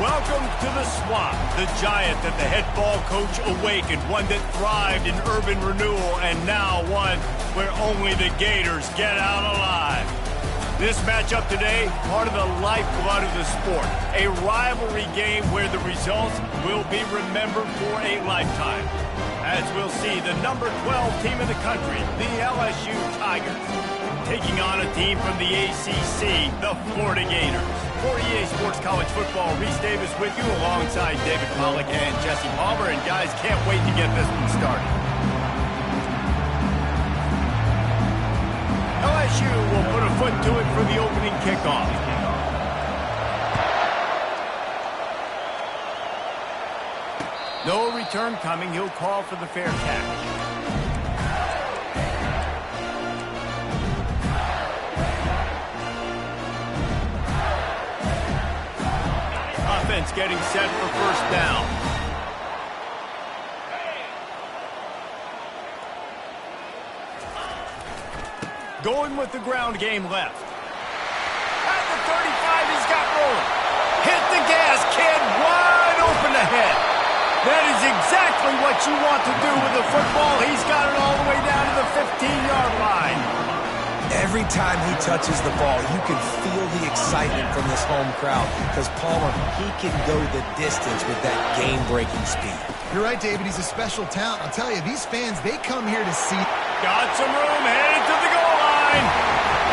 Welcome to the Swamp, the giant that the head ball coach awakened, one that thrived in urban renewal, and now one where only the Gators get out alive. This matchup today, part of the lifeblood of the sport, a rivalry game where the results will be remembered for a lifetime. As we'll see, the number 12 team in the country, the LSU Tigers, taking on a team from the ACC, the Florida Gators. For EA Sports College Football, Reese Davis with you alongside David Pollack and Jesse Palmer. And guys, can't wait to get this one started. LSU will put a foot to it for the opening kickoff. No return coming. He'll call for the fair catch. Offense getting set for first down. Going with the ground game left. At the 35, he's got rolling. Hit the gas, kid, wide open ahead. That is exactly what you want to do with the football. He's got it all the way down to the 15-yard line. Every time he touches the ball, you can feel the excitement from this home crowd because Palmer, he can go the distance with that game-breaking speed. You're right, David. He's a special talent. I'll tell you, these fans, they come here to see. Got some room, headed to the goal line,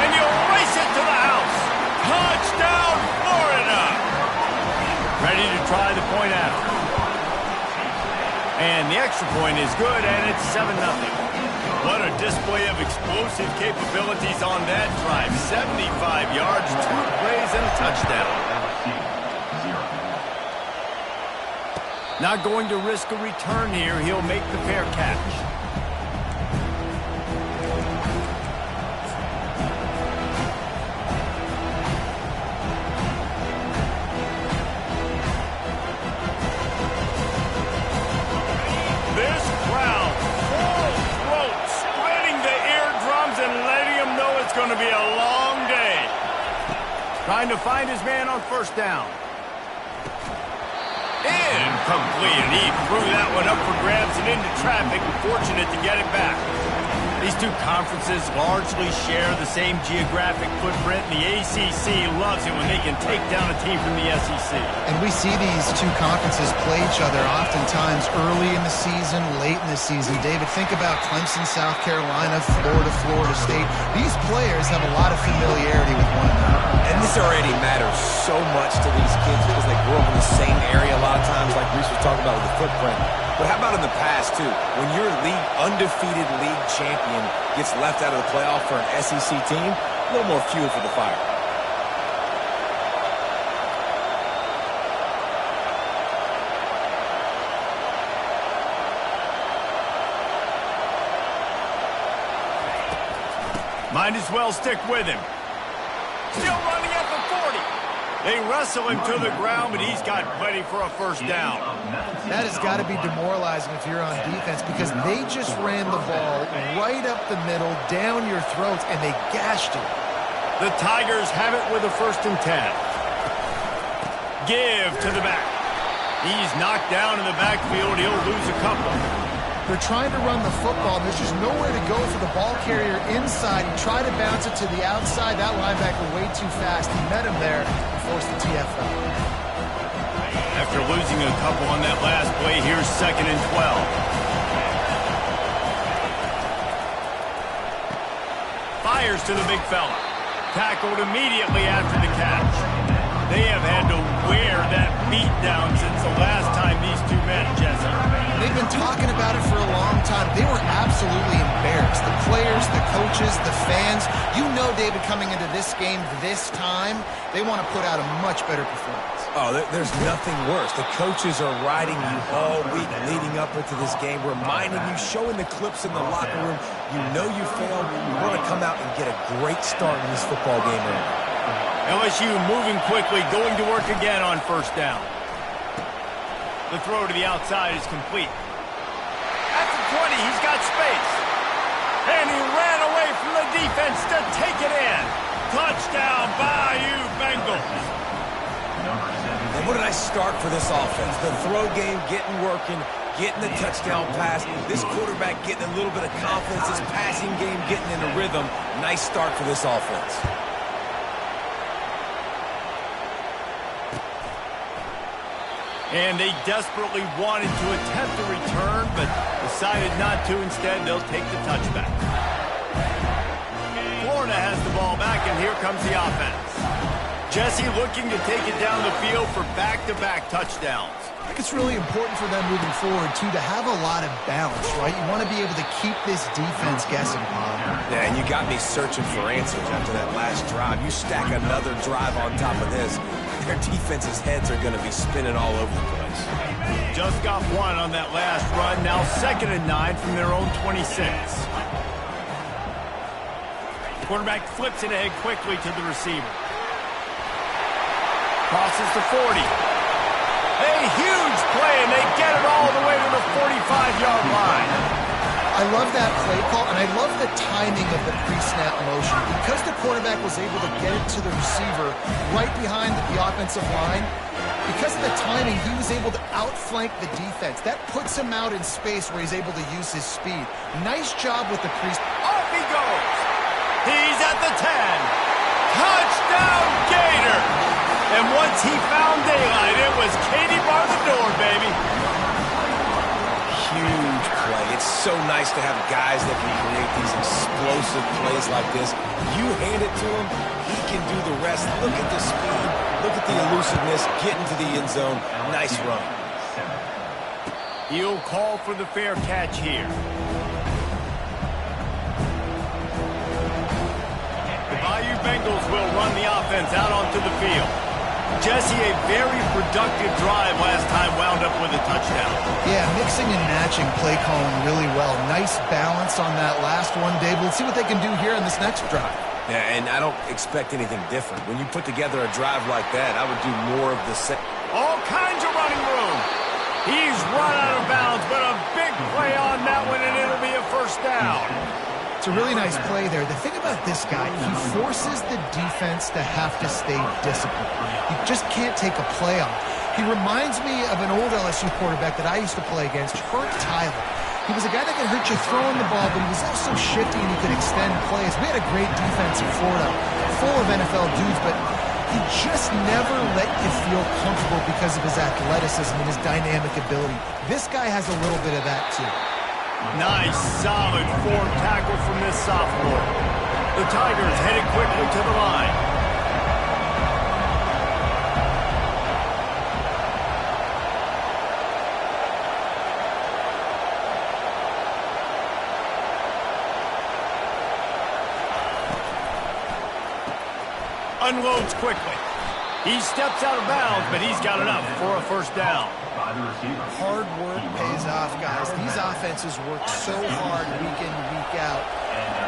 and you race it to the house. Touchdown, Florida! Ready to try the point out. And the extra point is good, and it's 7-0. What a display of explosive capabilities on that drive. 75 yards, 2 plays, and a touchdown. Not going to risk a return here. He'll make the fair catch. This crowd, full throat, splitting the eardrums and letting him know it's going to be a long day. Trying to find his man on first down. Incomplete, and he threw that one up for grabs and into traffic. Fortunate to get it back. These two conferences largely share the same geographic footprint, and the ACC loves it when they can take down a team from the SEC. And we see these two conferences play each other oftentimes early in the season, late in the season. David, think about Clemson, South Carolina, Florida, Florida State. These players have a lot of familiarity with one another. And this already matters so much to these kids because they grew up in the same area a lot of times, like Reese was talking about with the footprint. But how about in the past, too? When your undefeated league champion gets left out of the playoff for an SEC team, a little more fuel for the fire. Might as well stick with him. Still running at the 40. They wrestle him to the ground, but he's got plenty for a first down. That has got to be demoralizing if you're on defense because they just ran the ball right up the middle, down your throats, and they gashed you. The Tigers have it with a 1st and 10. Give to the back. He's knocked down in the backfield. He'll lose a couple. They're trying to run the football, and there's just nowhere to go for the ball carrier inside. He tried to bounce it to the outside. That linebacker way too fast. He met him there and forced the TFL. After losing a couple on that last play, here's 2nd and 12. Fires to the big fella. Tackled immediately after the catch. They have had to wear that beat down since the last time these two met, Jesse. They've been talking about it for a long time. They were absolutely embarrassed. The players, the coaches, the fans. You know, David, coming into this game this time, they want to put out a much better performance. Oh, there's nothing worse. The coaches are riding you all week leading up into this game, reminding you, showing the clips in the locker room. You know you failed. You want to come out and get a great start in this football game early. LSU moving quickly, going to work again on first down. The throw to the outside is complete. At the 20, he's got space. And he ran away from the defense to take it in. Touchdown, Bayou Bengals. And What a nice start for this offense. The throw game getting working, getting the touchdown pass. This quarterback getting a little bit of confidence. This passing game getting in a rhythm. Nice start for this offense. And they desperately wanted to attempt a return, but decided not to. Instead, they'll take the touchback. Florida has the ball back, and here comes the offense. Jesse looking to take it down the field for back-to-back touchdowns. I think it's really important for them moving forward, too, to have a lot of balance, right? You want to be able to keep this defense guessing, Bob. Yeah, and you got me searching for answers after that last drive. You stack another drive on top of this, their defense's heads are going to be spinning all over the place. Just got one on that last run. Now 2nd and 9 from their own 26. Quarterback flips it ahead quickly to the receiver. Crosses the 40. A huge play, and they get it all the way to the 45-yard line. I love that play call, and I love the timing of the pre-snap motion. Because the quarterback was able to get it to the receiver right behind the offensive line, because of the timing, he was able to outflank the defense. That puts him out in space where he's able to use his speed. Nice job with the pre-snap. Off he goes. He's at the 10. Touchdown, Gator. And once he found daylight, it was Katie bar the door, baby. Huge play. It's so nice to have guys that can create these explosive plays like this. You hand it to him, he can do the rest. Look at the speed. Look at the elusiveness. Getting to the end zone. Nice run. He'll call for the fair catch here. The Bayou Bengals will run the offense out onto the field. Jesse, a very productive drive last time, wound up with a touchdown. Yeah, mixing and matching play calling really well. Nice balance on that last one, Dave. Let's see what they can do here in this next drive. Yeah, and I don't expect anything different. When you put together a drive like that, I would do more of the same. All kinds of running room. He's run out of bounds, but a big play on that one, and it'll be a first down. It's a really nice play there. The thing about this guy, he forces the defense to have to stay disciplined. You just can't take a play off. He reminds me of an old LSU quarterback that I used to play against, Kurt Tyler. He was a guy that could hurt you throwing the ball, but he was also shifty and he could extend plays. We had a great defense in Florida, full of NFL dudes, but he just never let you feel comfortable because of his athleticism and his dynamic ability. This guy has a little bit of that, too. Nice, solid form tackle from this sophomore. The Tigers headed quickly to the line. Unloads quickly. He steps out of bounds, but he's got enough for a first down. Hard work pays off, guys. These offenses work so hard week in, week out,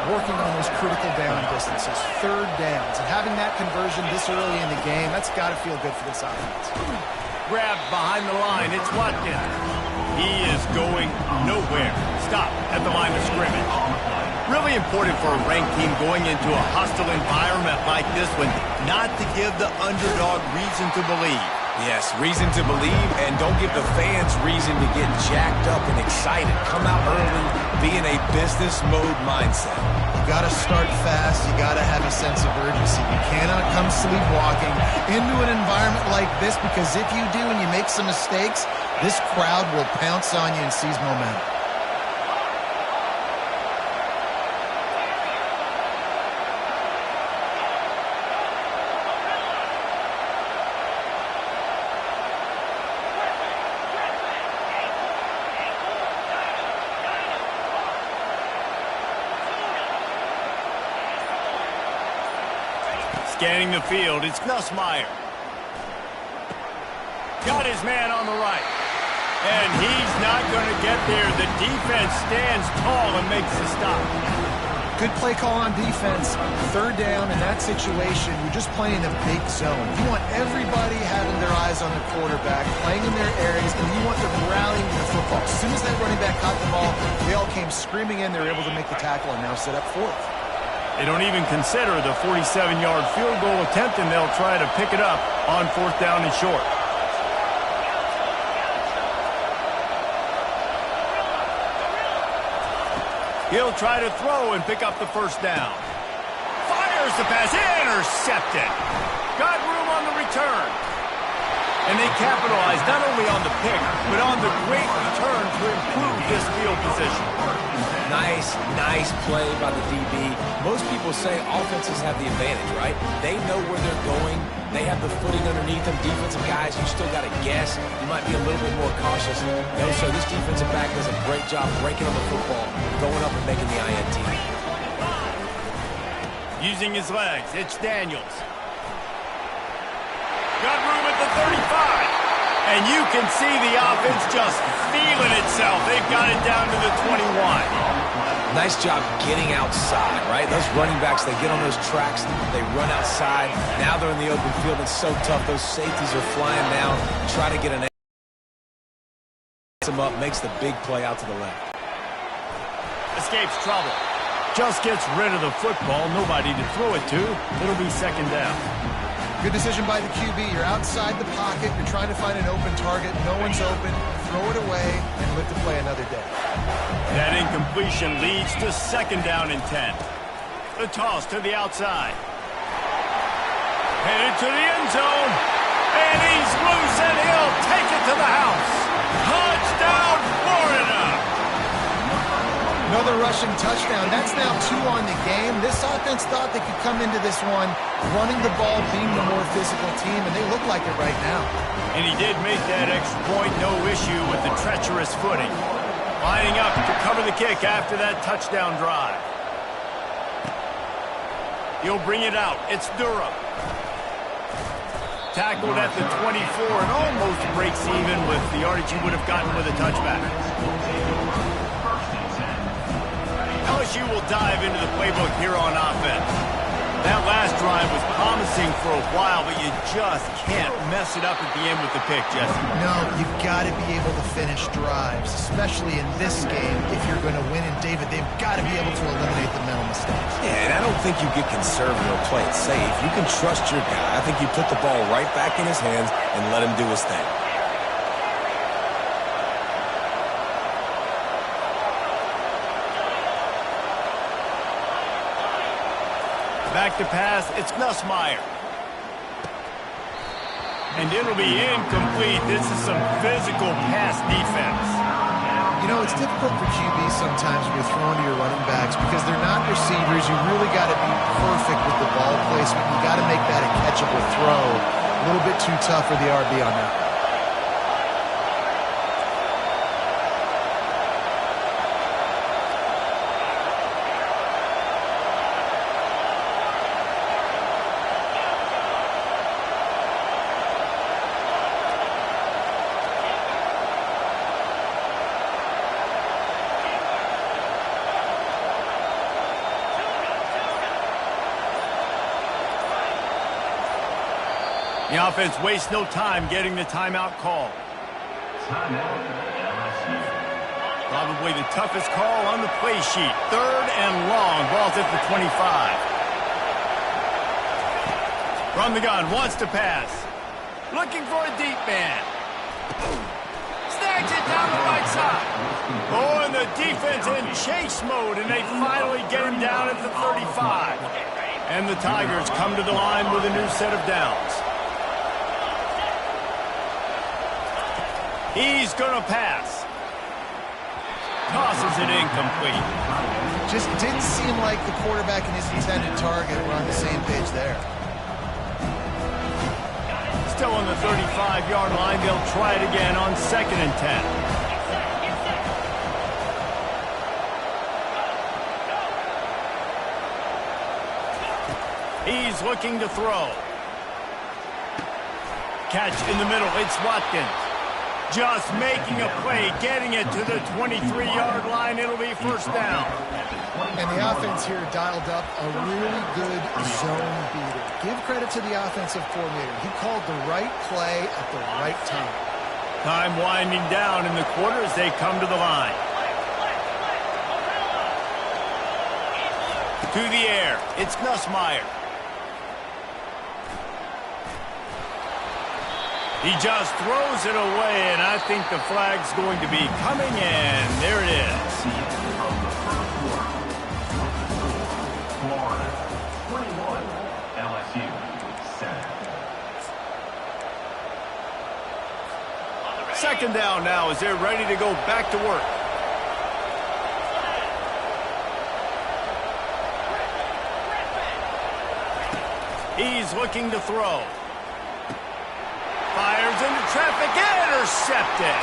working on those critical down distances, third downs, and having that conversion this early in the game, that's got to feel good for this offense. Grabbed behind the line. It's Watkins. He is going nowhere. Stop at the line of scrimmage. Really important for a ranked team going into a hostile environment like this one, not to give the underdog reason to believe. Yes, reason to believe, and don't give the fans reason to get jacked up and excited. Come out early, be in a business mode mindset. You got to start fast. You got to have a sense of urgency. You cannot come sleepwalking into an environment like this, because if you do and you make some mistakes, this crowd will pounce on you and seize momentum. Scanning the field, it's Nussmeier. Got his man on the right. And he's not going to get there. The defense stands tall and makes the stop. Good play call on defense. Third down in that situation, you're just playing a big zone. You want everybody having their eyes on the quarterback, playing in their areas, and you want them rallying to the football. As soon as that running back caught the ball, they all came screaming in. They were able to make the tackle and now set up fourth. They don't even consider the 47-yard field goal attempt, and they'll try to pick it up on 4th down and short. He'll try to throw and pick up the first down. Fires the pass. Intercepted. Got room on the return. And they capitalize not only on the pick, but on the great return to improve this field position. Nice play by the DB. Most people say offenses have the advantage, right? They know where they're going. They have the footing underneath them. Defensive guys, you still got to guess. You might be a little bit more cautious. No, sir, this defensive back does a great job breaking on the football, going up and making the INT. Using his legs, it's Daniels. Got room at the 35. And you can see the offense just feeling itself. They've got it down to the 21. Nice job getting outside, right? Those running backs, they get on those tracks, they run outside. Now they're in the open field. It's so tough. Those safeties are flying down. Try to get an him up, makes the big play out to the left. Escapes trouble. Just gets rid of the football. Nobody to throw it to. It'll be second down. Good decision by the QB. You're outside the pocket. You're trying to find an open target. No one's open. Throw it away and live to play another day. That incompletion leads to second down and 10. The toss to the outside. Headed to the end zone. And he's loose and he'll take it to the house. Touchdown, Florida! Another rushing touchdown. That's now 2 on the game. This offense thought they could come into this one running the ball, being the more physical team, and they look like it right now. And he did make that extra point, no issue with the treacherous footing. Lining up to cover the kick after that touchdown drive. He'll bring it out. It's Durham. Tackled at the 24 and almost breaks even with the yardage he would have gotten with a touchback. LSU will dive into the playbook here on offense. That last drive was promising for a while, but you just can't mess it up at the end with the pick, Jesse. No, you've got to be able to finish drives, especially in this game. If you're going to win, and David, they've got to be able to eliminate the mental mistakes. Yeah, and I don't think you get conservative or play it safe. You can trust your guy. I think you put the ball right back in his hands and let him do his thing. Back to pass, it's Nussmeier. And it'll be incomplete. This is some physical pass defense. You know, it's difficult for QBs sometimes when you're throwing to your running backs because they're not receivers. You really got to be perfect with the ball placement. You got to make that a catchable throw. A little bit too tough for the RB on that. The offense wastes no time getting the timeout call. Probably the toughest call on the play sheet. Third and long. Ball's at the 25. From the gun, wants to pass. Looking for a deep man. Snags it down the right side. Oh, and the defense in chase mode, and they finally get him down at the 35. And the Tigers come to the line with a new set of downs. He's going to pass. Tosses it incomplete. Just didn't seem like the quarterback and his intended target were on the same page there. Still on the 35-yard line. They'll try it again on 2nd and 10. He's looking to throw. Catch in the middle. It's Watkins. Just making a play, getting it to the 23-yard line. It'll be first down. And the offense here dialed up a really good zone beater. Give credit to the offensive coordinator. He called the right play at the right time. Time winding down in the quarter as they come to the line. To the air. It's Nussmeier. He just throws it away, and I think the flag's going to be coming in. There it is. Second down now as they're ready to go back to work. He's looking to throw. Fires into traffic, intercepted.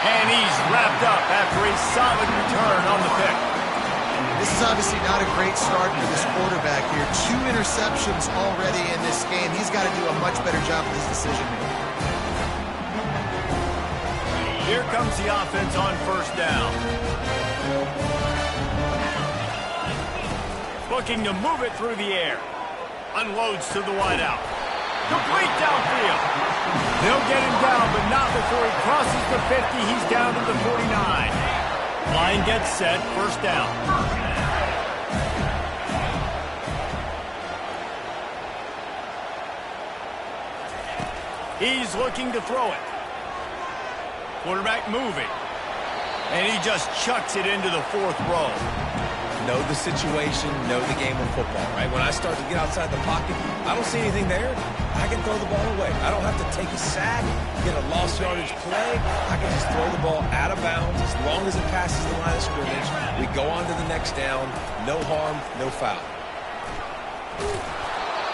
And he's wrapped up after a solid return on the pick. This is obviously not a great start for this quarterback here. 2 interceptions already in this game. He's got to do a much better job of his decision-making. Here comes the offense on first down. Looking to move it through the air. Unloads to the wideout. Complete downfield. They'll get him down, but not before he crosses the 50. He's down to the 49. Line gets set, first down. He's looking to throw it. Quarterback moving. And he just chucks it into the 4th row. Know the situation, know the game of football, right? When I start to get outside the pocket, I don't see anything there. I can throw the ball away. I don't have to take a sack, get a lost yardage play. I can just throw the ball out of bounds as long as it passes the line of scrimmage. We go on to the next down. No harm, no foul.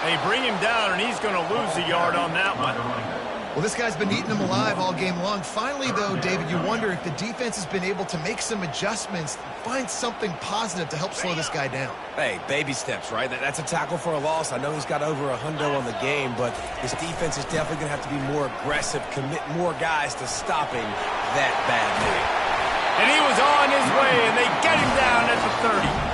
They bring him down, and he's going to lose a yard on that one. Well, this guy's been eating them alive all game long. Finally, though, David, you wonder if the defense has been able to make some adjustments, find something positive to help slow this guy down. Hey, baby steps, right? That's a tackle for a loss. I know he's got over a hundo on the game, but this defense is definitely going to have to be more aggressive, commit more guys to stopping that bad man. And he was on his way, and they get him down at the 30.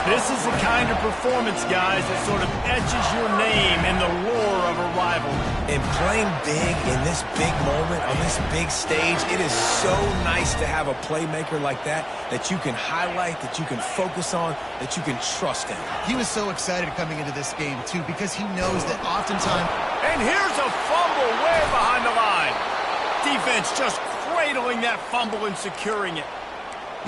This is the kind of performance, guys, that sort of etches your name in the lore of a rival. And playing big in this big moment, on this big stage, it is so nice to have a playmaker like that you can highlight, that you can focus on, that you can trust in. He was so excited coming into this game, too, because he knows that oftentimes... And here's a fumble way behind the line. Defense just cradling that fumble and securing it.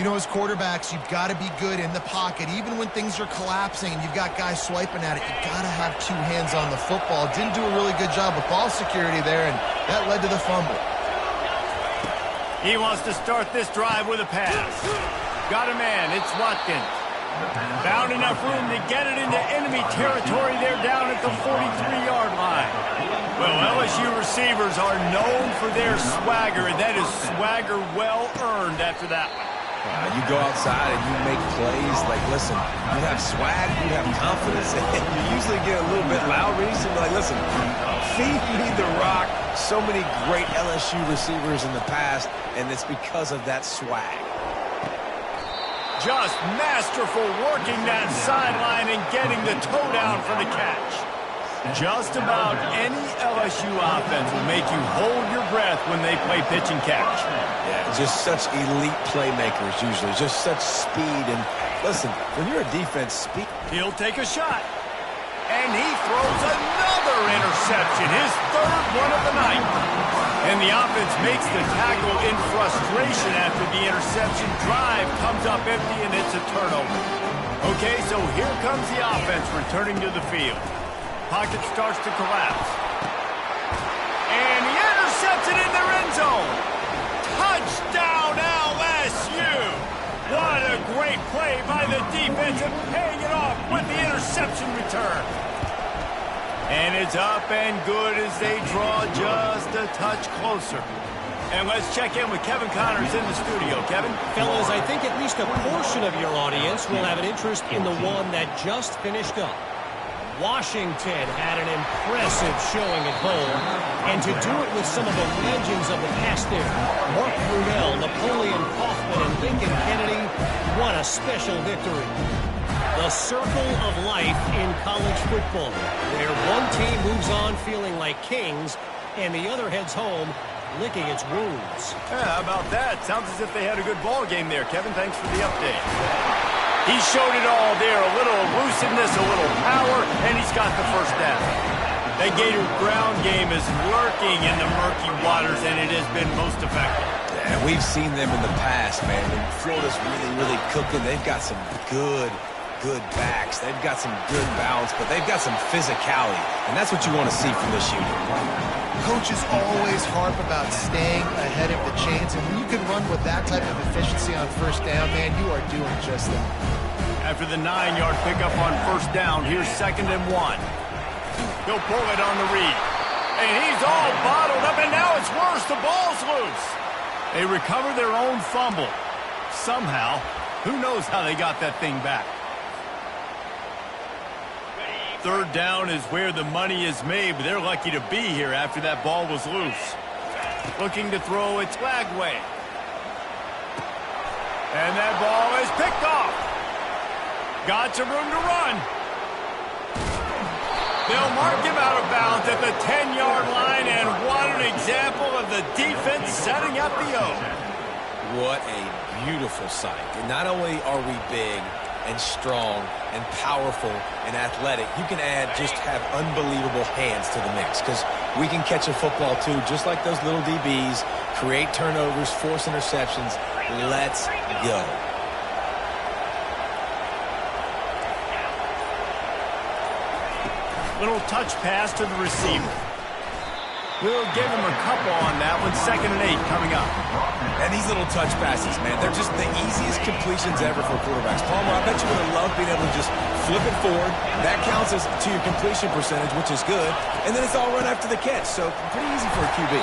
You know, as quarterbacks, you've got to be good in the pocket. Even when things are collapsing and you've got guys swiping at it, you've got to have 2 hands on the football. Didn't do a really good job of ball security there, and that led to the fumble. He wants to start this drive with a pass. Got a man. It's Watkins. Found enough room to get it into enemy territory. They're down at the 43-yard line. Well, LSU receivers are known for their swagger, and that is swagger well earned after that one. You go outside and you make plays. Like, listen, you have swag, you have confidence, and you usually get a little bit loud recently. Like, listen, feed me the rock. So many great LSU receivers in the past, and it's because of that swag. Just masterful working that sideline and getting the toe down for the catch. Just about any LSU offense will make you hold your breath when they play pitch and catch. Yeah, just such elite playmakers usually, just such speed. And listen, when you're a defense, speed. He'll take a shot. And he throws another interception, his 3rd one of the night. And the offense makes the tackle in frustration after the interception. Drive comes up empty, and it's a turnover. Okay, so here comes the offense returning to the field. Pocket starts to collapse. And he intercepts it in their end zone. Touchdown, LSU! What a great play by the defense and paying it off with the interception return. And it's up and good as they draw just a touch closer. And let's check in with Kevin Connors in the studio. Kevin? Fellas, I think at least a portion of your audience will have an interest in the one that just finished up. Washington had an impressive showing at home, and to do it with some of the legends of the past there, Mark Brunell, Napoleon Kaufman, and Lincoln Kennedy, what a special victory. The circle of life in college football, where one team moves on feeling like kings, and the other heads home licking its wounds. Yeah, how about that? Sounds as if they had a good ball game there. Kevin, thanks for the update. He showed it all there, a little elusiveness, a little power, and he's got the first down. That Gator ground game is lurking in the murky waters, and it has been most effective. Yeah, we've seen them in the past, man. When Florida's really cooking, they've got some good backs. They've got some good balance, but they've got some physicality, and that's what you want to see from this unit. Coaches always harp about staying ahead of the chains, and when you can run with that type of efficiency on first down, man, you are doing just that. After the 9-yard pickup on first down, here's 2nd and 1. He'll pull it on the read. And he's all bottled up, and now it's worse. The ball's loose. They recover their own fumble. Somehow, who knows how they got that thing back. 3rd down is where the money is made, but they're lucky to be here after that ball was loose. Looking to throw, it's Lagway. And that ball is picked off. Got some room to run. They'll mark him out of bounds at the 10-yard line, and what an example of the defense setting up the O. What a beautiful sight. And not only are we big and strong and powerful and athletic, you can just have unbelievable hands to the mix, because we can catch a football too, just like those little DBs, create turnovers, force interceptions. Let's go. Little touch pass to the receiver. We'll give him a couple on that one. 2nd and 8 coming up. And these little touch passes, man, they're just the easiest completions ever for quarterbacks. Palmer, I bet you would have loved being able to just flip it forward. That counts as to your completion percentage, which is good. And then it's all run after the catch, so pretty easy for a QB.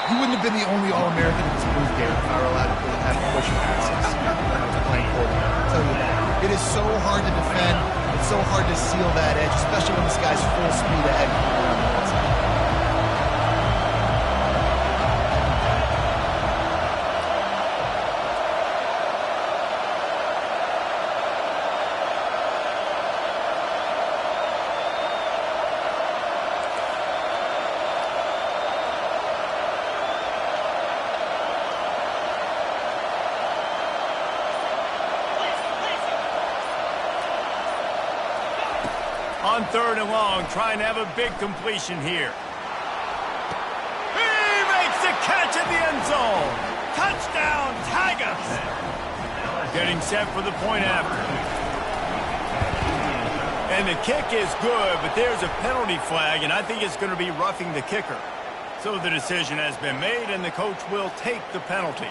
You wouldn't have been the only All-American in this booth game if I were allowed to have push passes when I was playing quarterback. I'll tell you that. It is so hard to defend. It's so hard to seal that edge, especially when this guy's full speed ahead around the outside. On 3rd and long, trying to have a big completion here. He makes the catch at the end zone. Touchdown, Tigers. Getting set for the point after. And the kick is good, but there's a penalty flag, and I think it's going to be roughing the kicker. So the decision has been made, and the coach will take the penalty.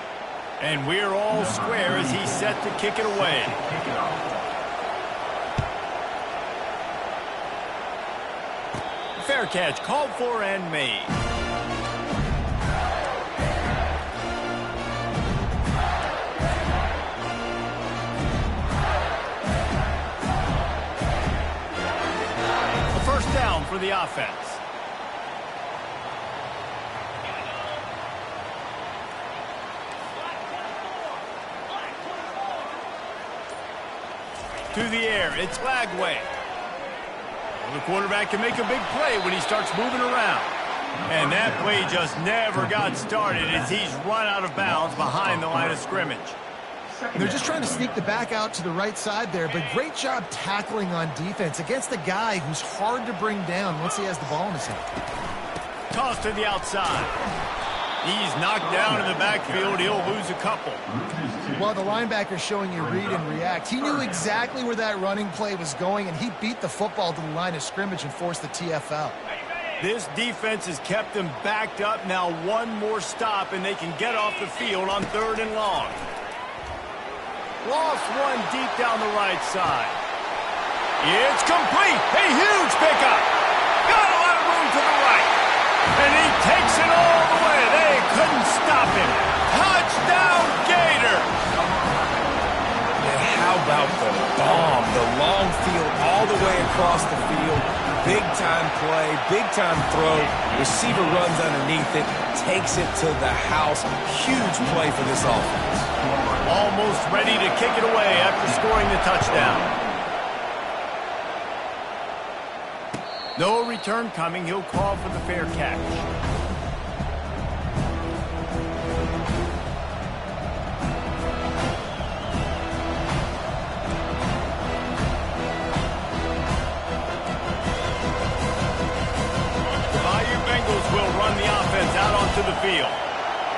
And we're all square as he's set to kick it away. Fair catch called for and made. A 1st down for the offense. To the air, it's Lagway. The quarterback can make a big play when he starts moving around. And that play just never got started as he's run out of bounds behind the line of scrimmage. They're just trying to sneak the back out to the right side there, but great job tackling on defense against a guy who's hard to bring down once he has the ball in his hand. Toss to the outside. He's knocked down in the backfield. He'll lose a couple. Well, the linebacker's showing you read and react. He knew exactly where that running play was going, and he beat the football to the line of scrimmage and forced the TFL. This defense has kept them backed up. Now one more stop, and they can get off the field on 3rd and long. Lost one deep down the right side. It's complete. A huge pickup. Got a lot of room to the right. And he takes it all the way. They couldn't stop him. Touchdown, Gators! And how about the bomb? The long field all the way across the field. Big-time play, big-time throw. Receiver runs underneath it, takes it to the house. Huge play for this offense. Almost ready to kick it away after scoring the touchdown. No return coming. He'll call for the fair catch. Will run the offense out onto the field.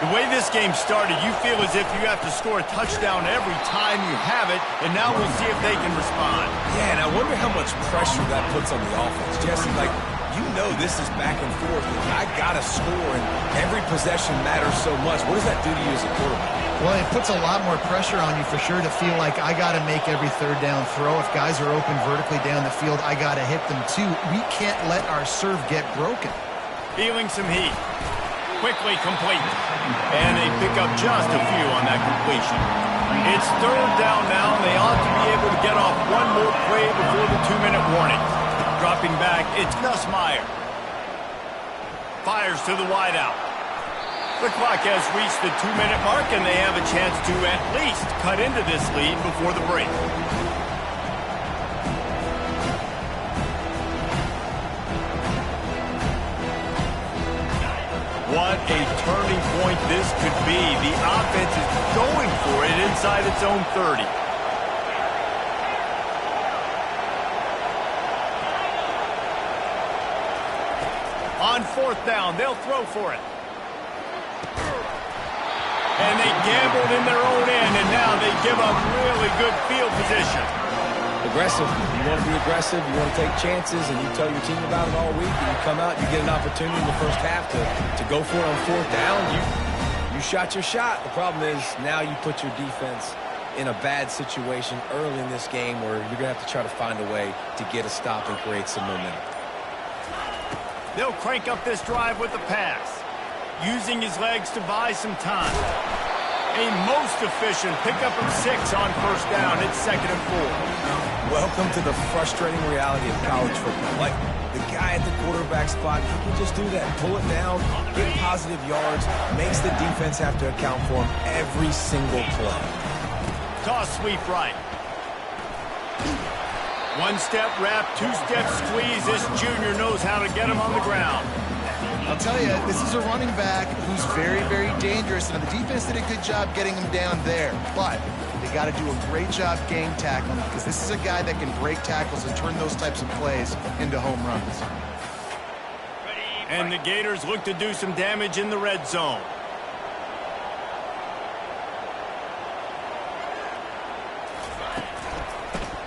The way this game started, you feel as if you have to score a touchdown every time you have it, and now we'll see if they can respond. Yeah, and I wonder how much pressure that puts on the offense. Jesse, like, You know this is back and forth. I got to score, and every possession matters so much. What does that do to you as a quarterback? Well, it puts a lot more pressure on you for sure to feel like I got to make every third down throw. If guys are open vertically down the field, I got to hit them too. We can't let our serve get broken. Feeling some heat. Quickly complete. And they pick up just a few on that completion. It's third down now, and they ought to be able to get off one more play before the 2-minute warning. Dropping back, it's Nussmeier. Fires to the wideout. The clock has reached the 2-minute mark, and they have a chance to at least cut into this lead before the break. What a turning point this could be. The offense is going for it inside its own 30. On fourth down, they'll throw for it. And they gambled in their own end, and now they give up really good field position. Aggressive. You want to be aggressive. You want to take chances, and you tell your team about it all week, and you come out, you get an opportunity in the first half to go for it on fourth down. You shot your shot. The problem is now you put your defense in a bad situation early in this game where you're going to have to try to find a way to get a stop and create some momentum. They'll crank up this drive with the pass, using his legs to buy some time. A most efficient pickup of 6 on first down. It's 2nd and 4. Welcome to the frustrating reality of college football. Like, the guy at the quarterback spot, he can just do that. Pull it down, get positive yards, makes the defense have to account for him every single play. Toss sweep right. One-step wrap, two-step squeeze. This junior knows how to get him on the ground. I'll tell you, this is a running back who's very, very dangerous, and the defense did a good job getting him down there. But they got to do a great job game tackling, because this is a guy that can break tackles and turn those types of plays into home runs. And the Gators look to do some damage in the red zone.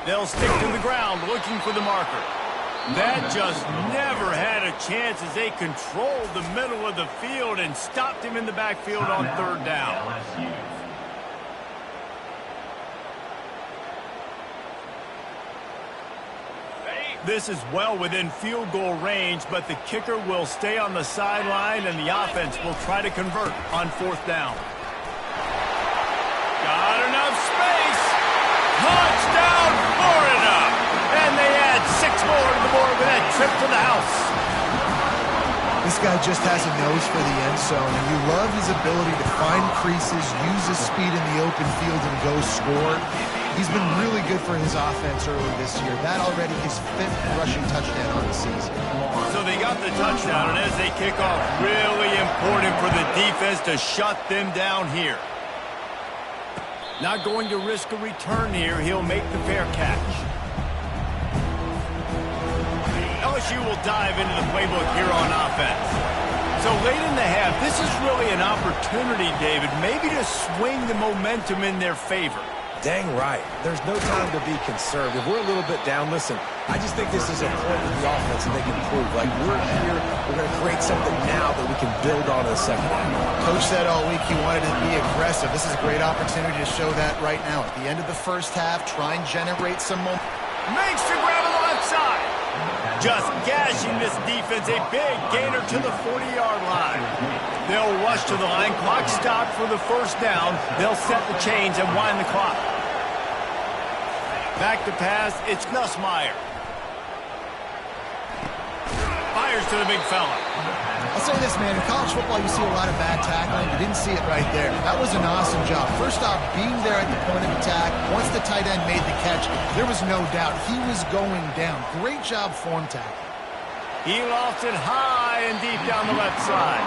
They'll stick to the ground looking for the marker. That just never had a chance as they controlled the middle of the field and stopped him in the backfield on third down. This is well within field goal range, but the kicker will stay on the sideline and the offense will try to convert on fourth down. Got enough space. Touchdown, Florida! And they add 6 more to the board with that trip to the house. This guy just has a nose for the end zone, and you love his ability to find creases, use his speed in the open field, and go score. He's been really good for his offense early this year. That already his 5th rushing touchdown on the season. So they got the touchdown, and as they kick off, really important for the defense to shut them down here. Not going to risk a return here. He'll make the fair catch. LSU will dive into the playbook here on offense. So late in the half, this is really an opportunity, David, maybe to swing the momentum in their favor. Dang right. There's no time to be conservative. We're a little bit down. Listen, I just think this is a point with the offense that they can prove. Like, we're here, we're going to create something now that we can build on in the second half. Coach said all week he wanted to be aggressive. This is a great opportunity to show that right now. At the end of the first half, try and generate some momentum. Makes the grab on the left side. Just gashing this defense, a big gainer to the 40-yard line. They'll rush to the line. Clock stopped for the first down. They'll set the chains and wind the clock. Back to pass, it's Nussmeier. Fires to the big fella. I'll say this, man. In college football, you see a lot of bad tackling. You didn't see it right there. That was an awesome job. First off, being there at the point of attack. Once the tight end made the catch, there was no doubt he was going down. Great job form tackle. He lofts it high and deep down the left side.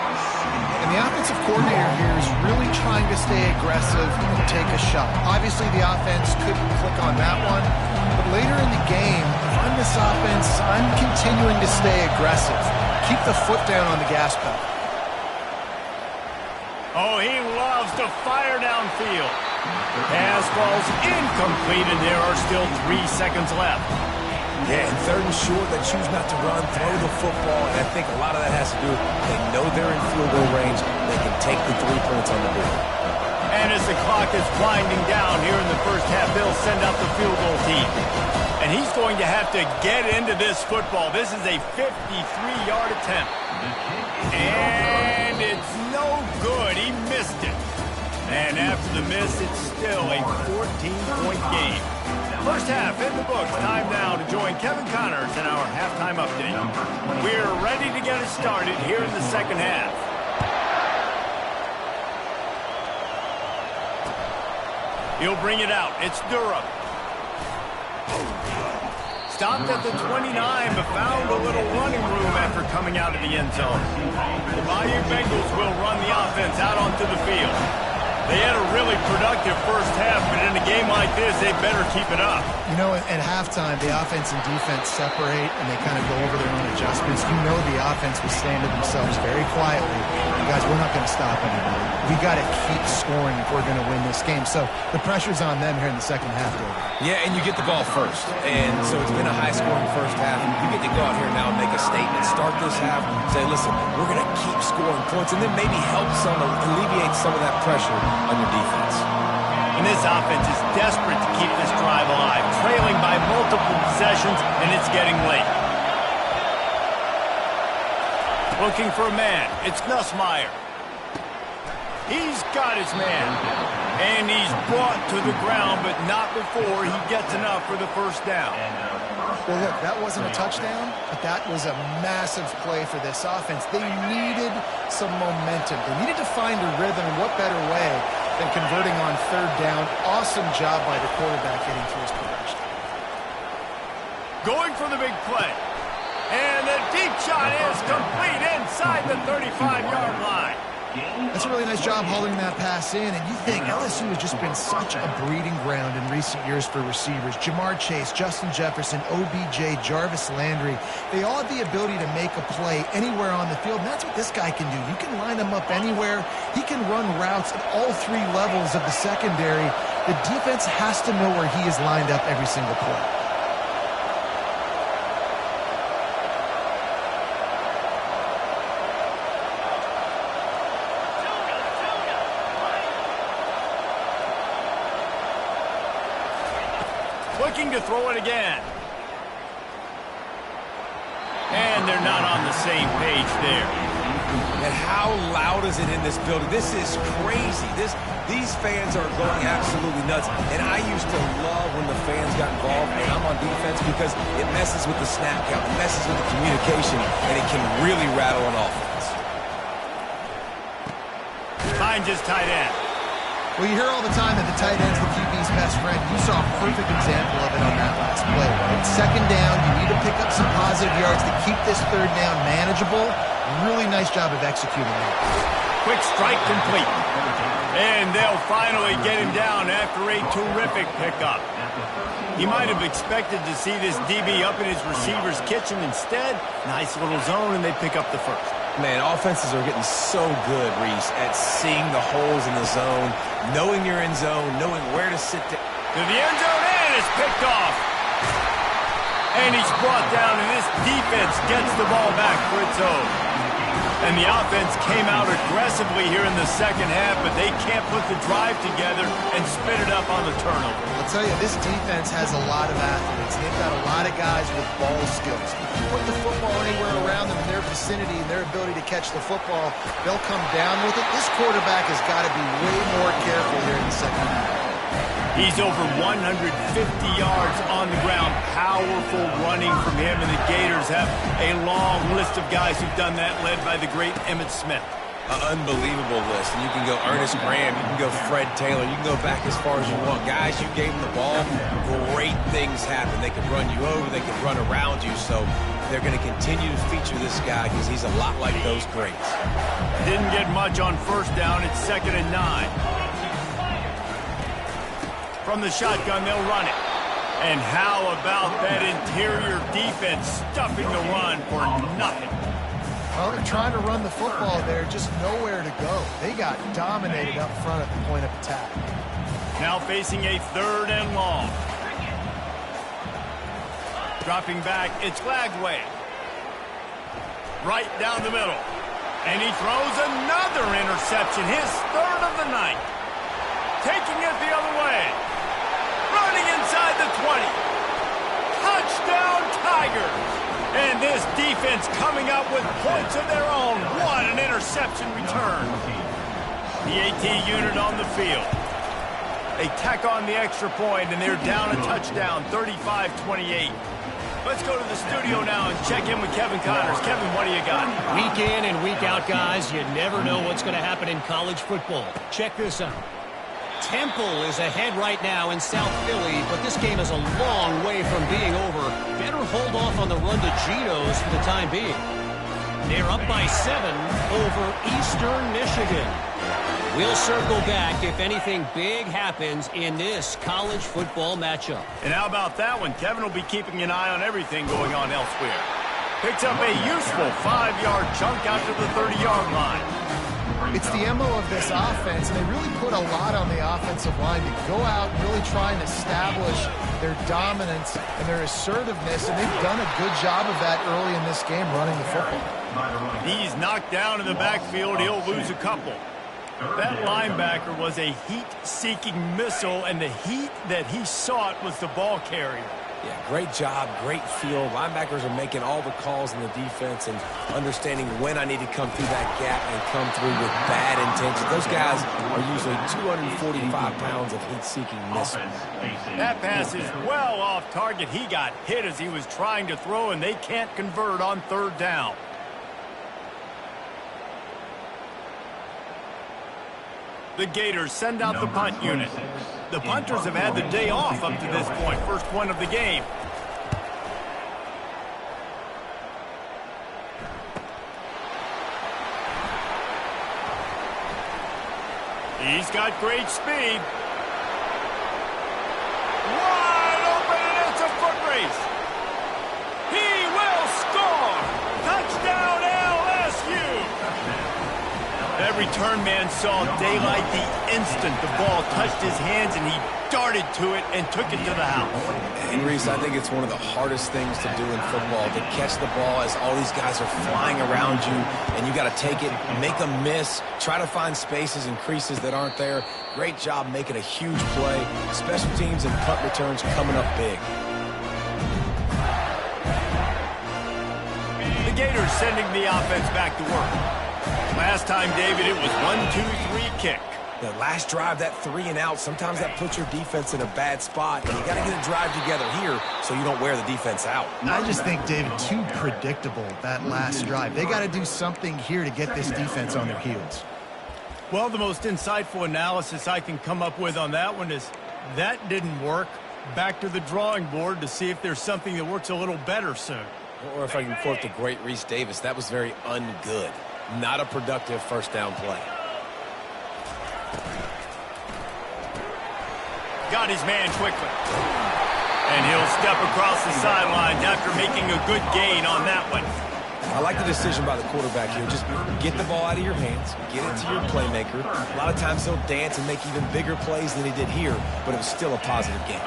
And the offensive coordinator here is really trying to stay aggressive and take a shot. Obviously, the offense couldn't click on that one. But later in the game, if I'm this offense, I'm continuing to stay aggressive. Keep the foot down on the gas pedal. Oh, he loves to fire downfield. Pass falls incomplete, and there are still 3 seconds left. Yeah, and third and short, they choose not to run, throw the football, and I think a lot of that has to do with they know they're in field goal range. They can take the 3 points on the board. And as the clock is winding down here in the first half, they'll send out the field goal team. And he's going to have to get into this football. This is a 53-yard attempt. And it's no good. He missed it. And after the miss, it's still a 14-point game. First half in the books. Time now to join Kevin Connors in our halftime update. We're ready to get it started here in the second half. He'll bring it out. It's Durham. Stopped at the 29, but found a little running room after coming out of the end zone. The Bayou Bengals will run the offense out onto the field. They had a really productive first half, but in a game like this, they better keep it up. You know, at halftime, the offense and defense separate, and they kind of go over their own adjustments. You know the offense was saying to themselves very quietly, guys, we're not going to stop anybody. We got to keep scoring if we're going to win this game. So the pressure's on them here in the second half, David. Yeah, and you get the ball first. And so it's been a high-scoring first half. You get to go out here now and make a statement. Start this half, say, listen, we're going to keep scoring points, and then maybe help alleviate some of that pressure on your defense. And this offense is desperate to keep this drive alive, trailing by multiple possessions, and it's getting late. Looking for a man. It's Nussmeier. He's got his man. And he's brought to the ground, but not before he gets enough for the first down. Well, look, that wasn't a touchdown, but that was a massive play for this offense. They needed some momentum. They needed to find a rhythm, and what better way than converting on third down. Awesome job by the quarterback getting through his progression. Going for the big play. And the deep shot is complete inside the 35-yard line. That's a really nice job holding that pass in, and you think LSU has just been such a breeding ground in recent years for receivers. Jamar Chase, Justin Jefferson, OBJ, Jarvis Landry, they all have the ability to make a play anywhere on the field, and that's what this guy can do. You can line him up anywhere. He can run routes at all 3 levels of the secondary. The defense has to know where he is lined up every single play. Looking to throw it again. And they're not on the same page there. And how loud is it in this building? This is crazy. These fans are going absolutely nuts. And I used to love when the fans got involved, and I'm on defense, because it messes with the snap count, it messes with the communication, and it can really rattle an offense. Finds his tight end. Well, you hear all the time that the tight end's the QB's best friend. You saw a perfect example of it on that last play, right? Second down, you need to pick up some positive yards to keep this third down manageable. Really nice job of executing that. Quick strike complete. And they'll finally get him down after a terrific pickup. He might have expected to see this DB up in his receiver's kitchen. Instead, nice little zone, and they pick up the first. Man, offenses are getting so good, Reese, at seeing the holes in the zone, knowing you're in zone, knowing where to sit to the end zone, and it's picked off. And he's brought down, and this defense gets the ball back for its own. And the offense came out aggressively here in the second half, but they can't put the drive together and spit it up on the turnover. I'll tell you, this defense has a lot of athletes. They've got a lot of guys with ball skills. If you put the football anywhere around them in their vicinity and their ability to catch the football, they'll come down with it. This quarterback has got to be way more careful here in the second half. He's over 150 yards on the ground. Powerful running from him, and the Gators have a long list of guys who've done that, led by the great Emmitt Smith. An unbelievable list. And you can go Ernest Graham, you can go Fred Taylor, you can go back as far as you want. Guys, you gave them the ball, great things happen. They can run you over, they can run around you, so they're going to continue to feature this guy because he's a lot like those greats. Didn't get much on first down. It's 2nd and 9. From the shotgun, they'll run it. And how about that interior defense stuffing the run for nothing? Well, they're trying to run the football there, just nowhere to go. They got dominated up front at the point of attack. Now facing a 3rd and long. Dropping back, it's Glagway. Right down the middle. And he throws another interception, his third of the night. Taking it the other way. Running inside the 20. Touchdown Tigers. And this defense coming up with points of their own. What an interception return. The AT unit on the field. They tack on the extra point, and they're down a touchdown, 35-28. Let's go to the studio now and check in with Kevin Connors. Kevin, what do you got? Week in and week out, guys, you never know what's going to happen in college football. Check this out. Temple is ahead right now in South Philly, but this game is a long way from being over. Better hold off on the run to Geno's for the time being. They're up by 7 over Eastern Michigan. We'll circle back if anything big happens in this college football matchup. And how about that one? Kevin will be keeping an eye on everything going on elsewhere. Picks up a useful 5-yard chunk out to the 30-yard line. It's the MO of this offense, and they really put a lot on the offensive line to go out and really try and establish their dominance and their assertiveness, and they've done a good job of that early in this game running the football. He's knocked down in the backfield. He'll lose a couple. That linebacker was a heat-seeking missile, and the heat that he sought was the ball carrier. Yeah, great job, great feel. Linebackers are making all the calls in the defense and understanding when I need to come through that gap and come through with bad intentions. Those guys are usually 245 pounds of heat-seeking missiles. That pass is well off target. He got hit as he was trying to throw, and they can't convert on third down. The Gators send out the punt unit. The punters have had the day off up to this point. First one of the game. He's got great speed. Wide open, and it's a foot race. He will score. Touchdown LSU. That return man saw daylight the instant the ball touched his hands, and he darted to it and took it to the house. And Reese, I think it's one of the hardest things to do in football, to catch the ball as all these guys are flying around you, and you got to take it, make them miss, try to find spaces and creases that aren't there. Great job making a huge play. Special teams and punt returns coming up big. The Gators sending the offense back to work. Last time, David, it was 1-2-3 kick. The last drive, that 3 and out, sometimes that puts your defense in a bad spot, and you got to get a drive together here so you don't wear the defense out. I just think, David, too predictable, that last drive. They got to do something here to get this defense on their heels. Well, the most insightful analysis I can come up with on that one is that didn't work. Back to the drawing board to see if there's something that works a little better soon. Or if I can quote the great Reese Davis, that was very ungood. Not a productive first down play. Got his man quickly. And he'll step across the sidelines after making a good gain on that one. I like the decision by the quarterback here. Just get the ball out of your hands, get it to your playmaker. A lot of times he'll dance and make even bigger plays than he did here, but it was still a positive game.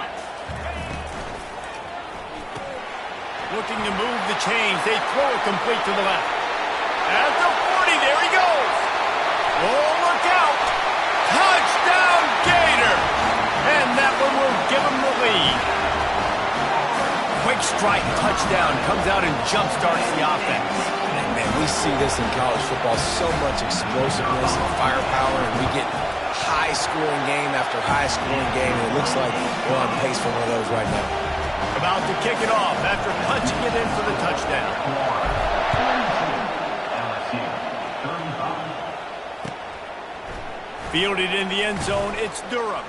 Looking to move the chains. They throw it complete to the left. At the 40, there he goes. Oh, look out. Touchdown, Gator. And that one will give him the lead. Quick strike touchdown comes out and jumpstarts the offense. Man, we see this in college football, so much explosiveness and firepower, and we get high-scoring game after high-scoring game, and it looks like we're on pace for one of those right now. About to kick it off after punching it in for the touchdown. Fielded in the end zone, it's Durham.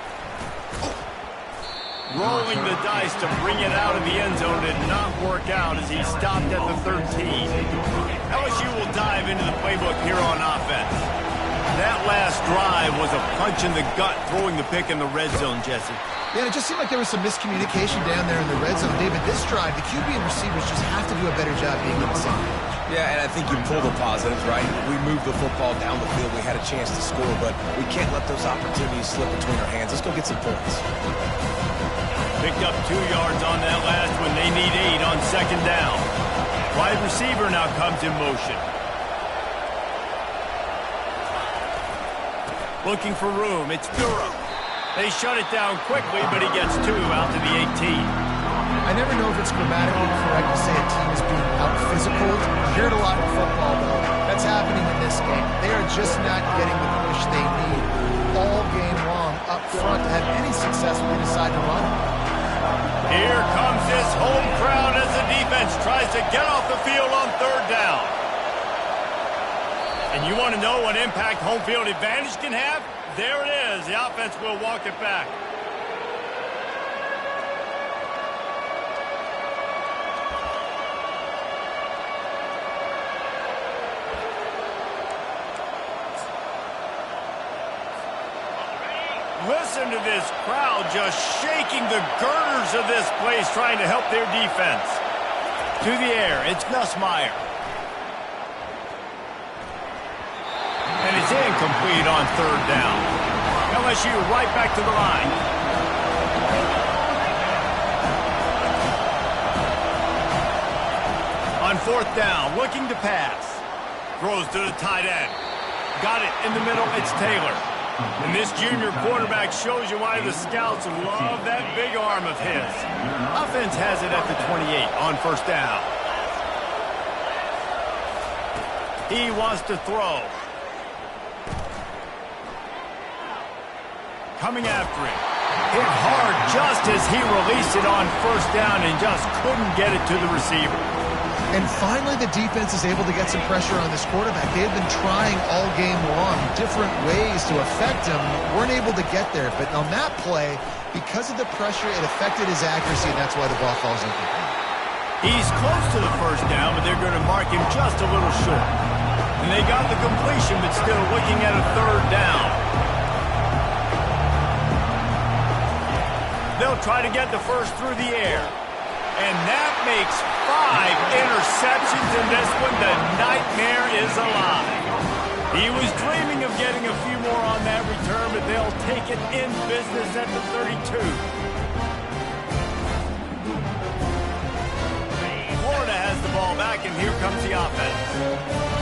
Rolling the dice to bring it out of the end zone did not work out as he stopped at the 13. LSU will dive into the playbook here on offense. That last drive was a punch in the gut, throwing the pick in the red zone, Jesse. Yeah, it just seemed like there was some miscommunication down there in the red zone. David, this drive, the QB and receivers just have to do a better job being on the same page. Yeah, and I think you pull the positives, right? We moved the football down the field. We had a chance to score, but we can't let those opportunities slip between our hands. Let's go get some points. Picked up 2 yards on that last one. They need 8 on second down. Wide receiver now comes in motion. Looking for room. It's Durham. They shut it down quickly, but he gets 2 out to the 18. I never know if it's grammatically correct to say a team is being out-physical. You hear it a lot in football, though. That's happening in this game. They are just not getting the push they need all game long up front to have any success when they decide to run. Here comes this home crowd as the defense tries to get off the field on third down. And you want to know what impact home field advantage can have? There it is. The offense will walk it back. Listen to this crowd just shaking the girders of this place trying to help their defense. To the air, it's Nussmeier. And it's incomplete on third down. LSU right back to the line. On fourth down, looking to pass. Throws to the tight end. Got it in the middle, it's Taylor. And this junior quarterback shows you why the scouts love that big arm of his. Offense has it at the 28 on first down. He wants to throw. Coming after him. Hit hard just as he released it on first down and just couldn't get it to the receiver. And finally, the defense is able to get some pressure on this quarterback. They had been trying all game long different ways to affect him. Weren't able to get there. But on that play, because of the pressure, it affected his accuracy, and that's why the ball falls incomplete. He's close to the first down, but they're going to mark him just a little short. And they got the completion, but still looking at a third down. They'll try to get the first through the air. And that makes 5 interceptions in this one. The nightmare is alive. He was dreaming of getting a few more on that return, but they'll take it in business at the 32. Florida has the ball back, and here comes the offense.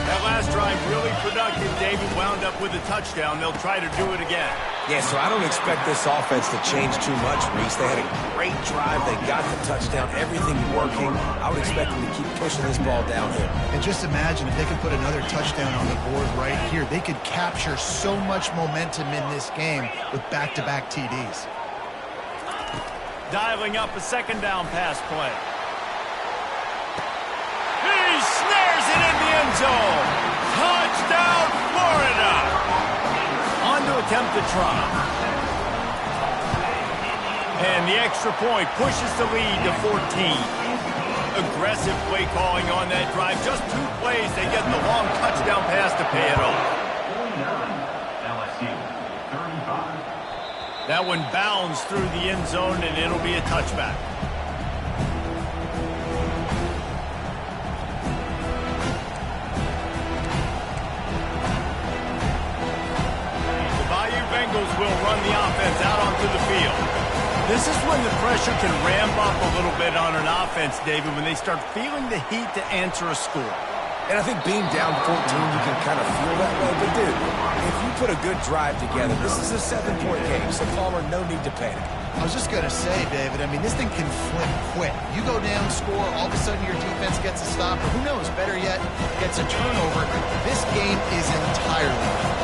That last drive really productive. David wound up with a touchdown. They'll try to do it again. Yeah, so I don't expect this offense to change too much, Reese. They had a great drive. They got the touchdown. Everything working. I would expect them to keep pushing this ball downhill. And just imagine if they could put another touchdown on the board right here. They could capture so much momentum in this game with back-to-back TDs. Dialing up a second down pass play. He snares it in the end zone. Touchdown, Florida. On to attempt to try. And the extra point pushes the lead to 14. Aggressive play calling on that drive. Just 2 plays, they get the long touchdown pass to pay it off. That one bounds through the end zone, and it'll be a touchback. Bengals will run the offense out onto the field. This is when the pressure can ramp up a little bit on an offense, David, when they start feeling the heat to answer a score. And I think being down 14, you can kind of feel that way. But, dude, if you put a good drive together, this is a 7-point game, so Palmer, no need to panic. I was just going to say, David, I mean, this thing can flip quick. You go down, score, all of a sudden your defense gets a stop, or who knows, better yet, gets a turnover. This game is entirely.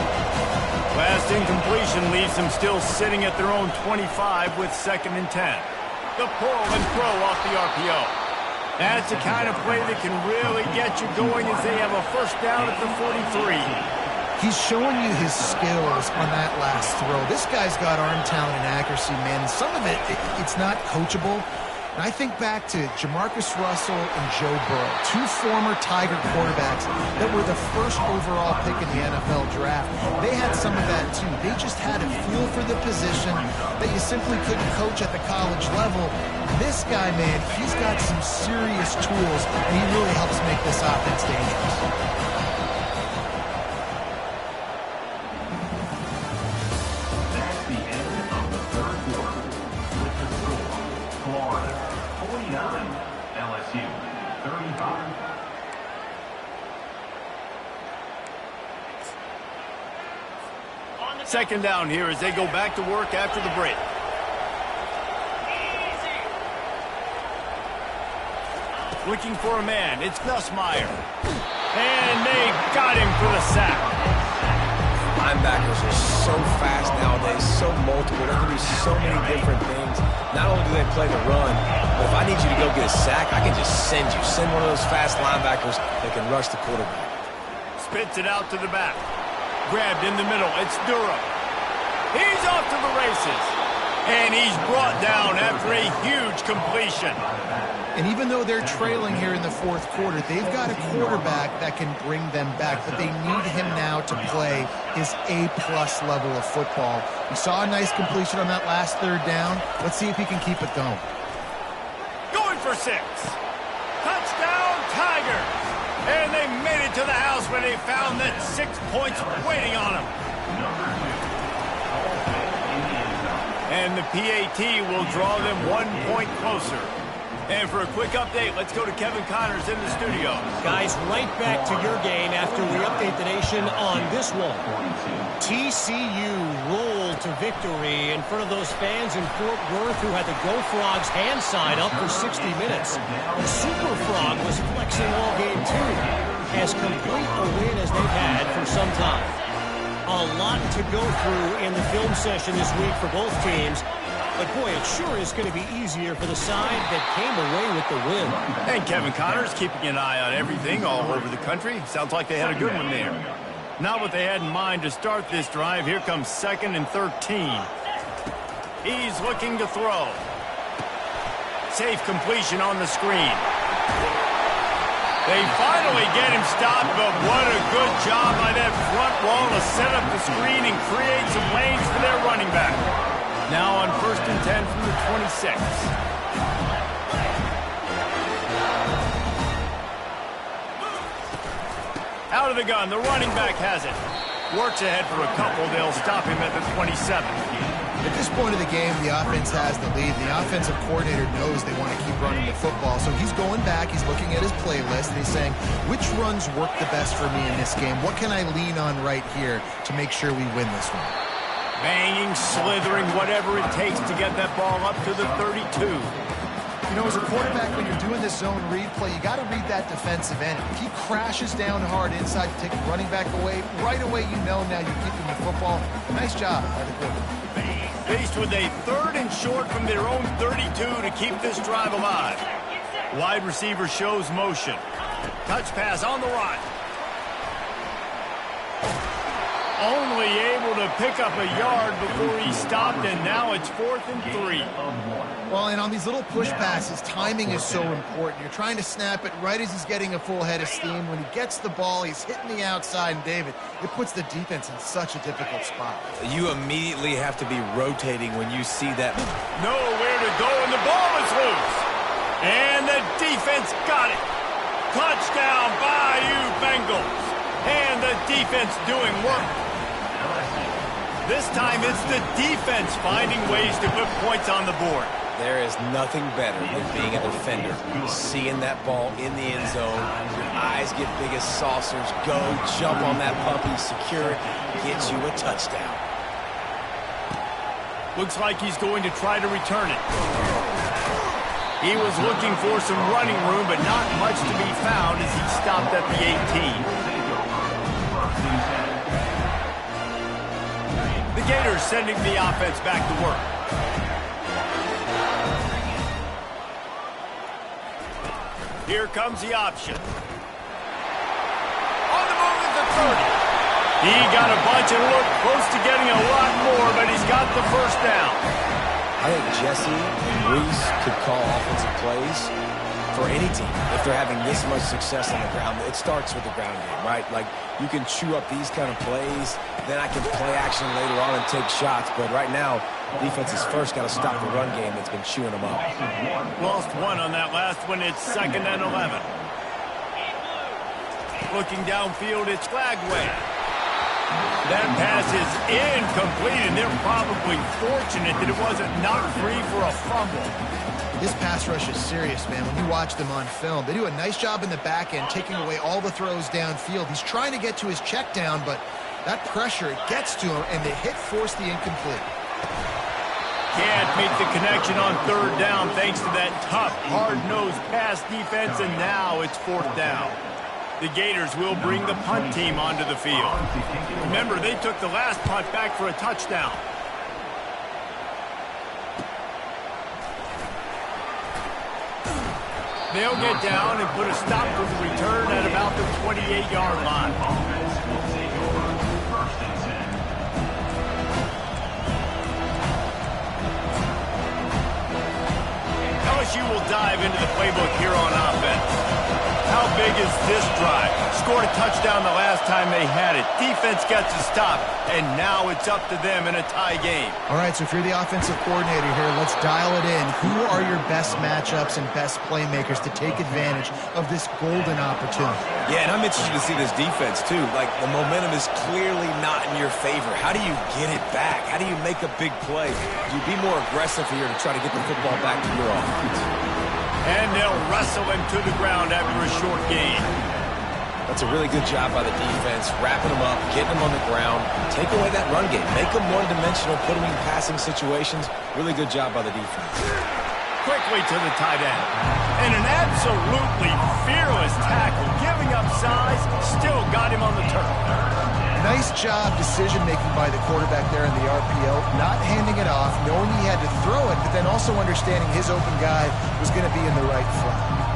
Last incompletion leaves them still sitting at their own 25 with 2nd and 10. The pull and throw off the RPO. That's the kind of play that can really get you going as they have a first down at the 43. He's showing you his skills on that last throw. This guy's got arm talent and accuracy, man. Some of it's not coachable. And I think back to Jamarcus Russell and Joe Burrow, 2 former Tiger quarterbacks that were the first overall pick in the NFL draft. They had some of that, too. They just had a feel for the position that you simply couldn't coach at the college level. This guy, man, he's got some serious tools, and he really helps make this offense dangerous. Second down here as they go back to work after the break. Looking for a man. It's Nussmeier. And they got him for the sack. Linebackers are so fast nowadays, so multiple. They can do so many different things. Not only do they play the run, but if I need you to go get a sack, I can just send you. Send one of those fast linebackers that can rush the quarterback. Spits it out to the back. Grabbed in the middle. It's Durham. He's off to the races. And he's brought down after a huge completion. And even though they're trailing here in the fourth quarter, they've got a quarterback that can bring them back, but they need him now to play his A-plus level of football. We saw a nice completion on that last third down. Let's see if he can keep it going. Going for 6. Touchdown, Tigers. And they made it to the house when they found that 6 points waiting on them. And the PAT will draw them 1 point closer. And for a quick update, let's go to Kevin Connors in the studio. Guys, right back to your game after we update the nation on this one. TCU rolled to victory in front of those fans in Fort Worth who had the Go Frogs hand sign up for 60 minutes. The Super Frog was flexing all game too, as complete a win as they've had for some time. A lot to go through in the film session this week for both teams. But, boy, it sure is going to be easier for the side that came away with the win. And Kevin Connors keeping an eye on everything all over the country. Sounds like they had a good one there. Not what they had in mind to start this drive. Here comes 2nd and 13. He's looking to throw. Safe completion on the screen. They finally get him stopped, but what a good job by that front wall to set up the screen and create some lanes for their running back. Now on 1st and 10 from the 26. Out of the gun, the running back has it. Works ahead for a couple. They'll stop him at the 27. At this point of the game, the offense has the lead. The offensive coordinator knows they want to keep running the football, so he's going back, he's looking at his playlist, and he's saying, which runs work the best for me in this game? What can I lean on right here to make sure we win this one? Banging, slithering, whatever it takes to get that ball up to the 32. You know, as a quarterback, when you're doing this zone read play, you got to read that defensive end. If he crashes down hard inside to take the running back away, right away you know now you're keeping the football. Nice job by the quarterback. Faced with a 3rd and short from their own 32 to keep this drive alive. Wide receiver shows motion. Touch pass on the run. Only able to pick up a yard before he stopped, and now it's 4th and 3. Well, and on these little push passes, timing is so important. You're trying to snap it right as he's getting a full head of steam. When he gets the ball, he's hitting the outside, and David, it puts the defense in such a difficult spot. You immediately have to be rotating when you see that. Nowhere to go, and the ball is loose. And the defense got it. Touchdown, Bayou Bengals. And the defense doing work. This time it's the defense finding ways to put points on the board. There is nothing better than being a defender. Seeing that ball in the end zone, your eyes get big as saucers, go, jump on that puppy, secure it, get you a touchdown. Looks like he's going to try to return it. He was looking for some running room, but not much to be found as he stopped at the 18. The Gators sending the offense back to work. Here comes the option. On the move at the 30. He got a bunch and looked close to getting a lot more, but he's got the first down. I think Jesse and Reese could call offensive plays for any team if they're having this much success on the ground. It starts with the ground game, right? Like, you can chew up these kind of plays, then I can play action later on and take shots. But right now, defense is first got to stop the run game that's been chewing them up. Lost one on that last one. It's 2nd and 11. Looking downfield, it's Flagway. That pass is incomplete, and they're probably fortunate that it wasn't knocked free for a fumble. This pass rush is serious, man. When you watch them on film, they do a nice job in the back end, taking away all the throws downfield. He's trying to get to his check down, but That pressure, it gets to him, and the hit forced the incomplete. Can't make the connection on third down thanks to that tough, hard-nosed pass defense, and now it's fourth down. The Gators will bring the punt team onto the field. Remember, they took the last punt back for a touchdown. They'll get down and put a stop to the return at about the 28-yard line. LSU will dive into the playbook here on offense. How big is this drive? Scored a touchdown the last time they had it. Defense gets a stop, and now it's up to them in a tie game. All right, so if you're the offensive coordinator here, let's dial it in. Who are your best matchups and best playmakers to take advantage of this golden opportunity? Yeah, and I'm interested to see this defense, too. Like, the momentum is clearly not in your favor. How do you get it back? How do you make a big play? Do you be more aggressive here to try to get the football back to your offense? And they'll wrestle him to the ground after a short gain. That's a really good job by the defense, wrapping them up, getting them on the ground, take away that run game, make them one-dimensional, put them in passing situations. Really good job by the defense. Quickly to the tight end. And an absolutely fearless tackle, giving up size, still got him on the turf. Nice job decision-making by the quarterback there in the RPO, not handing it off, knowing he had to throw it, but then also understanding his open guy was going to be in the right flat.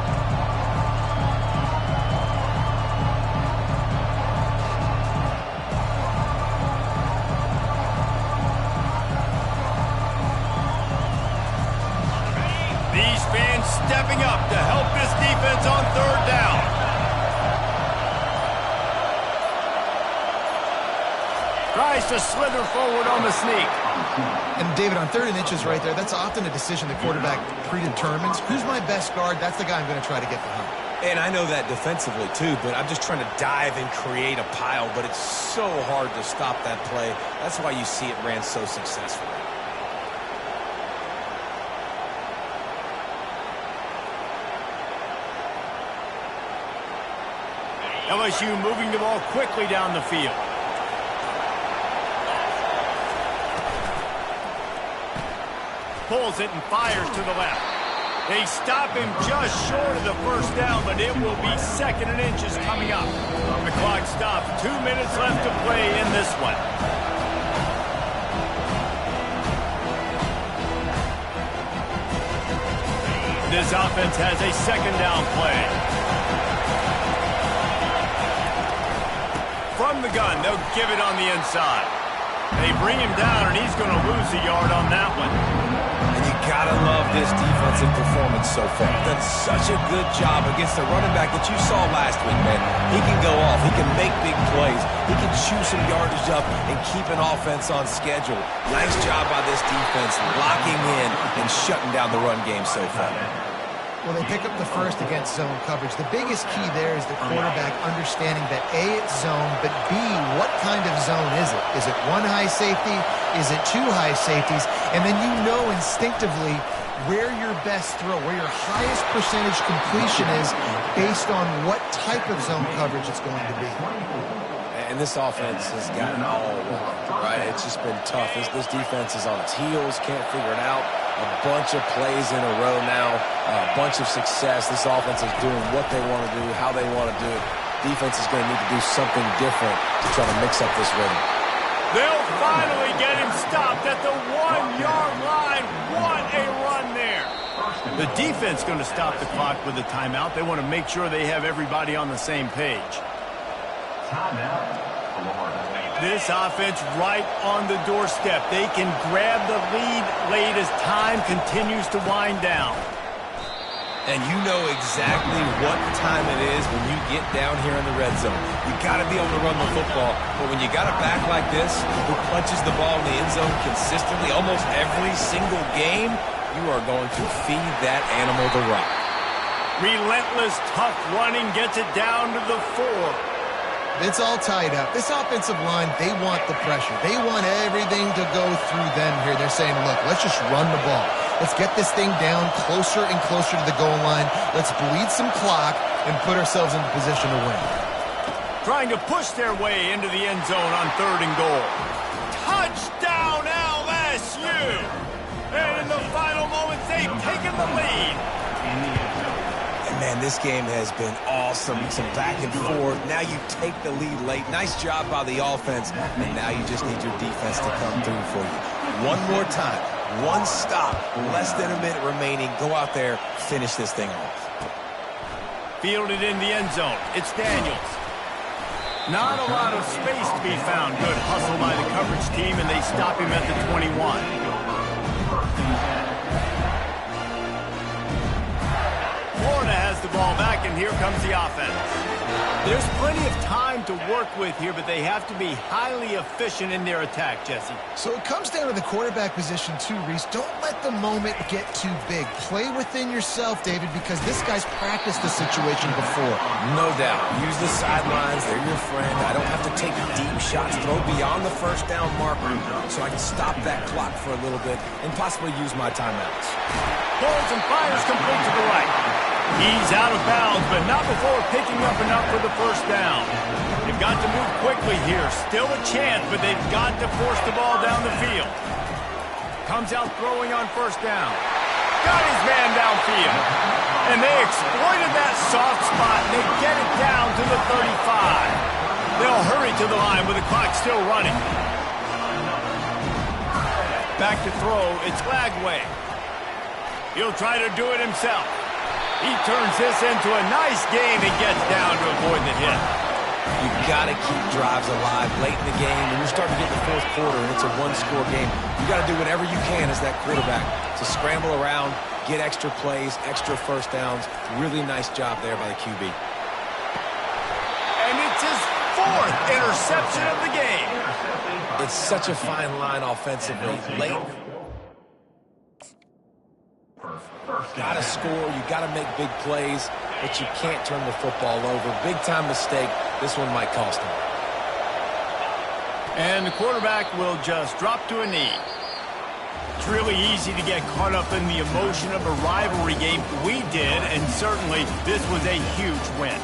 These fans stepping up to help this defense on third down. Tries to slither forward on the sneak. And David, on 3rd and inches right there, that's often a decision the quarterback predetermines. Who's my best guard? That's the guy I'm going to try to get behind. And I know that defensively, too, but I'm just trying to dive and create a pile, but it's so hard to stop that play. That's why you see it ran so successfully. LSU moving the ball quickly down the field. Pulls it and fires to the left. They stop him just short of the first down, but it will be 2nd and inches coming up. The clock stopped. 2 minutes left to play in this one. This offense has a 2nd down play. From the gun, they'll give it on the inside. They bring him down, and he's going to lose a yard on that one. And you gotta love this defensive performance so far. Done such a good job against the running back that you saw last week, man. He can go off. He can make big plays. He can chew some yardage up and keep an offense on schedule. Nice job by this defense locking in and shutting down the run game so far. Well, they pick up the first against zone coverage. The biggest key there is the quarterback understanding that A, it's zone, but B, what kind of zone is it? Is it one high safety? Is it two high safeties? And then you know instinctively where your best throw, where your highest percentage completion is based on what type of zone coverage it's going to be. And this offense has got it all wrong, right? It's just been tough. This defense is on its heels, can't figure it out. A bunch of plays in a row now, a bunch of success. This offense is doing what they want to do, how they want to do it. Defense is going to need to do something different to try to mix up this rhythm. They'll finally get him stopped at the 1-yard line. What a run there. The defense going to stop the clock with a timeout. They want to make sure they have everybody on the same page. This offense right on the doorstep. They can grab the lead late as time continues to wind down. And you know exactly what time it is when you get down here in the red zone. You got to be able to run the football. But when you got a back like this who punches the ball in the end zone consistently almost every single game, you are going to feed that animal the rock. Relentless, tough running gets it down to the 4. It's all tied up. This offensive line, they want the pressure. They want everything to go through them here. They're saying, look, let's just run the ball. Let's get this thing down closer and closer to the goal line. Let's bleed some clock and put ourselves in position to win. trying to push their way into the end zone on 3rd and goal. Touchdown, LSU! And in the final moments, they've taken the lead. And man, this game has been awesome. Some back and forth. Now you take the lead late. Nice job by the offense. And now you just need your defense to come through for you. One more time. One stop. Less than a minute remaining. Go out there. Finish this thing off. Fielded in the end zone. It's Daniels. Not a lot of space to be found. Good hustle by the coverage team, and they stop him at the 21. Florida has the ball back, and here comes the offense. There's plenty of time to work with here, but they have to be highly efficient in their attack, Jesse. So it comes down to the quarterback position too, Reese. Don't let the moment get too big. Play within yourself, David, because this guy's practiced the situation before. No doubt. Use the sidelines. They're your friend. I don't have to take deep shots. Throw beyond the 1st down marker so I can stop that clock for a little bit and possibly use my timeouts. Pulls and fires complete to the right. He's out of bounds, but not before picking up enough for the 1st down. They've got to move quickly here. Still a chance, but they've got to force the ball down the field. Comes out throwing on 1st down. Got his man downfield. And they exploited that soft spot, and they get it down to the 35. They'll hurry to the line with the clock still running. Back to throw. It's Lagway. He'll try to do it himself. He turns this into a nice gain and gets down to avoid the hit. You've got to keep drives alive late in the game. When you're starting to get in the 4th quarter and it's a 1-score game, you got to do whatever you can as that quarterback to scramble around, get extra plays, extra 1st downs. Really nice job there by the QB. And it's his 4th interception of the game. It's such a fine line offensively. Late. Got to score. You got to make big plays, but you can't turn the football over. Big time mistake. This one might cost him. And the quarterback will just drop to a knee. It's really easy to get caught up in the emotion of a rivalry game. We did, and certainly this was a huge win.